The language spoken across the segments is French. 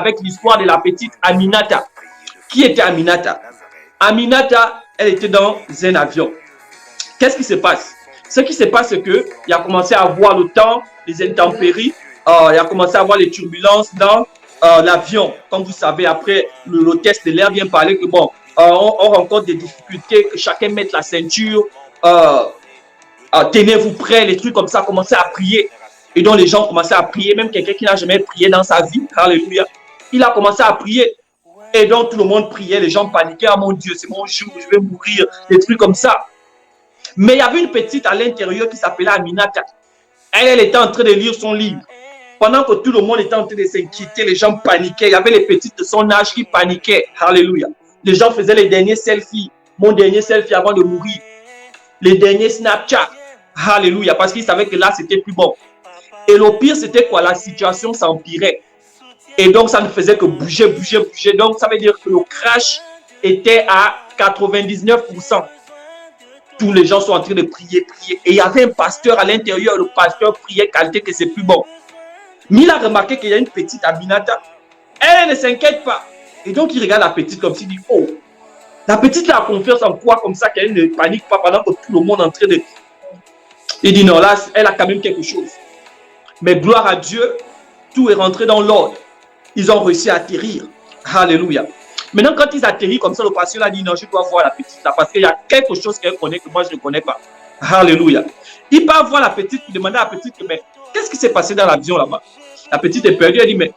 avec l'histoire de la petite Aminata. Qui était Aminata? Aminata, elle était dans un avion. Qu'est-ce qui se passe? Ce qui se passe, c'est qu'il a commencé à voir le temps, les intempéries, il a commencé à voir les turbulences dans l'avion. Comme vous savez, après, le test de l'air vient parler que bon, on rencontre des difficultés, que chacun mette la ceinture, tenez-vous prêts, les trucs comme ça, commencez à prier. Et donc les gens commençaient à prier, même quelqu'un qui n'a jamais prié dans sa vie, alléluia, il a commencé à prier. Et donc tout le monde priait, les gens paniquaient, ah mon Dieu, c'est mon jour, je vais mourir, des trucs comme ça. Mais il y avait une petite à l'intérieur qui s'appelait Aminata. Elle était en train de lire son livre. Pendant que tout le monde était en train de s'inquiéter, les gens paniquaient. Il y avait les petites de son âge qui paniquaient. Alléluia. Les gens faisaient les derniers selfies. Mon dernier selfie avant de mourir. Les derniers Snapchat. Alléluia. Parce qu'ils savaient que là, c'était plus bon. Et le pire, c'était quoi? La situation s'empirait. Et donc, ça ne faisait que bouger, bouger, bouger. Donc, ça veut dire que le crash était à 99%. Tous les gens sont en train de prier, prier. Et il y avait un pasteur à l'intérieur. Le pasteur priait, qualité que c'est plus bon. Mais il a remarqué qu'il y a une petite Aminata. Elle ne s'inquiète pas. Et donc, il regarde la petite comme s'il dit, oh, la petite a confiance en quoi comme ça qu'elle ne panique pas pendant que tout le monde est en train de... Il dit, non, là, elle a quand même quelque chose. Mais gloire à Dieu, tout est rentré dans l'ordre. Ils ont réussi à atterrir. Alléluia. Maintenant, quand ils atterrissent comme ça, le pasteur a dit, non, je dois voir la petite là, parce qu'il y a quelque chose qu'elle connaît que moi, je ne connais pas. Alléluia. Il part voir la petite, il demande à la petite, mais qu'est-ce qui s'est passé dans l'avion là-bas? La petite est perdue, elle dit, mais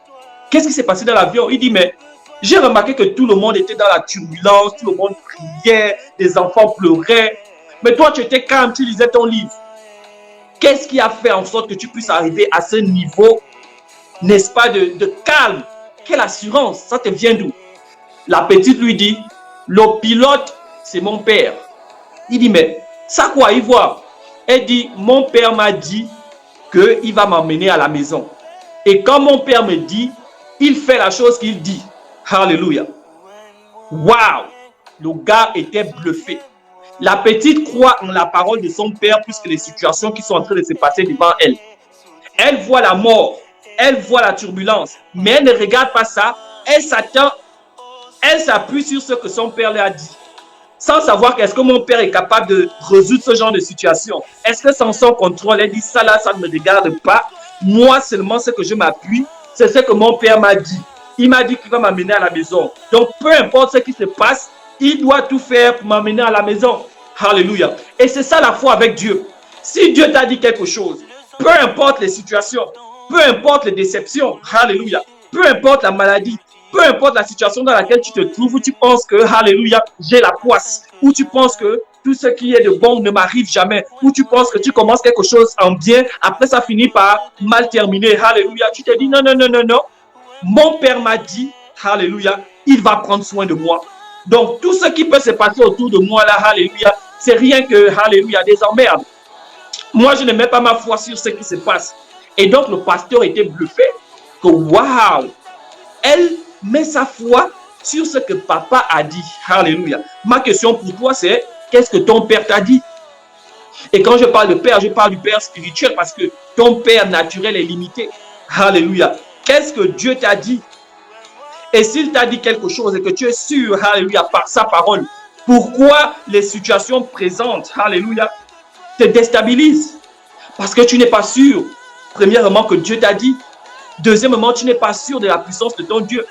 qu'est-ce qui s'est passé dans l'avion? Il dit, mais j'ai remarqué que tout le monde était dans la turbulence, tout le monde priait, les enfants pleuraient. Mais toi, tu étais calme, tu lisais ton livre. Qu'est-ce qui a fait en sorte que tu puisses arriver à ce niveau, n'est-ce pas, de calme? Quelle assurance? Ça te vient d'où? La petite lui dit, le pilote, c'est mon père. Il dit, mais ça quoi, il voit? Elle dit, mon père m'a dit qu'il va m'emmener à la maison. Et quand mon père me dit, il fait la chose qu'il dit. Alléluia. Waouh! Le gars était bluffé. La petite croit en la parole de son père plus que les situations qui sont en train de se passer devant elle. Elle voit la mort, elle voit la turbulence, mais elle ne regarde pas ça. Elle s'attend, elle s'appuie sur ce que son père lui a dit. Sans savoir qu'est-ce que mon père est capable de résoudre ce genre de situation. Est-ce que sans son contrôle, elle dit ça là, ça ne me regarde pas. Moi seulement, ce que je m'appuie, c'est ce que mon père m'a dit. Il m'a dit qu'il va m'amener à la maison. Donc, peu importe ce qui se passe, il doit tout faire pour m'amener à la maison. Alléluia. Et c'est ça la foi avec Dieu. Si Dieu t'a dit quelque chose, peu importe les situations, peu importe les déceptions, alléluia, peu importe la maladie, peu importe la situation dans laquelle tu te trouves, où tu penses que, alléluia, j'ai la poisse, où tu penses que tout ce qui est de bon ne m'arrive jamais, où tu penses que tu commences quelque chose en bien, après ça finit par mal terminer, alléluia, tu te dis non, non, non, non, non, mon père m'a dit, alléluia, il va prendre soin de moi. Donc, tout ce qui peut se passer autour de moi, là, alléluia, c'est rien que, alléluia, des emmerdes. Moi, je ne mets pas ma foi sur ce qui se passe. Et donc, le pasteur était bluffé que, waouh, elle met sa foi sur ce que papa a dit. Alléluia. Ma question pour toi, c'est, qu'est-ce que ton père t'a dit? Et quand je parle de père, je parle du père spirituel parce que ton père naturel est limité. Alléluia. Qu'est-ce que Dieu t'a dit? Et s'il t'a dit quelque chose et que tu es sûr, alléluia, par sa parole, pourquoi les situations présentes, alléluia, te déstabilisent? Parce que tu n'es pas sûr, premièrement, que Dieu t'a dit. Deuxièmement, tu n'es pas sûr de la puissance de ton Dieu.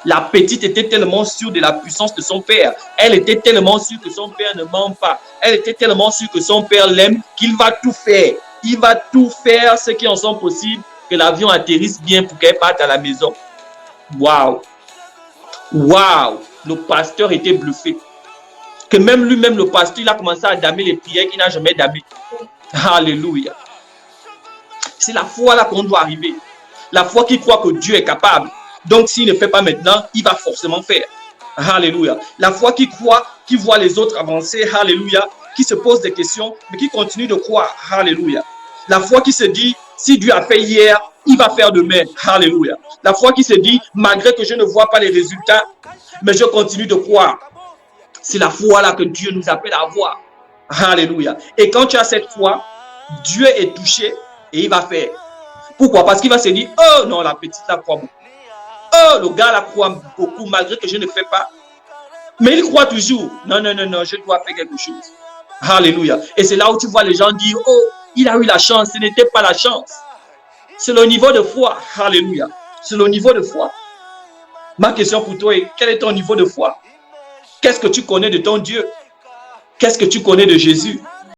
La petite était tellement sûre de la puissance de son père. Elle était tellement sûre que son père ne ment pas. Elle était tellement sûre que son père l'aime, qu'il va tout faire. Il va tout faire ce qui en sont possible, que l'avion atterrisse bien pour qu'elle parte à la maison. Waouh! Waouh! Le pasteur était bluffé. Que même lui-même, le pasteur, il a commencé à damer les prières qu'il n'a jamais damées. Alléluia. C'est la foi là qu'on doit arriver. La foi qui croit que Dieu est capable. Donc, s'il ne fait pas maintenant, il va forcément faire. Alléluia. La foi qui croit, qui voit les autres avancer. Alléluia. Qui se pose des questions, mais qui continue de croire. Alléluia. La foi qui se dit, si Dieu a fait hier, il va faire demain. Alléluia. La foi qui se dit, malgré que je ne vois pas les résultats, mais je continue de croire. C'est la foi là que Dieu nous appelle à avoir. Alléluia. Et quand tu as cette foi, Dieu est touché et il va faire. Pourquoi? Parce qu'il va se dire, oh non, la petite là croit beaucoup. Oh, le gars la croit beaucoup malgré que je ne fais pas. Mais il croit toujours. Non, non, non, non, je dois faire quelque chose. Alléluia. Et c'est là où tu vois les gens dire, oh, il a eu la chance. Ce n'était pas la chance. C'est le niveau de foi. Alléluia. C'est le niveau de foi. Ma question pour toi est, quel est ton niveau de foi? Qu'est-ce que tu connais de ton Dieu? Qu'est-ce que tu connais de Jésus?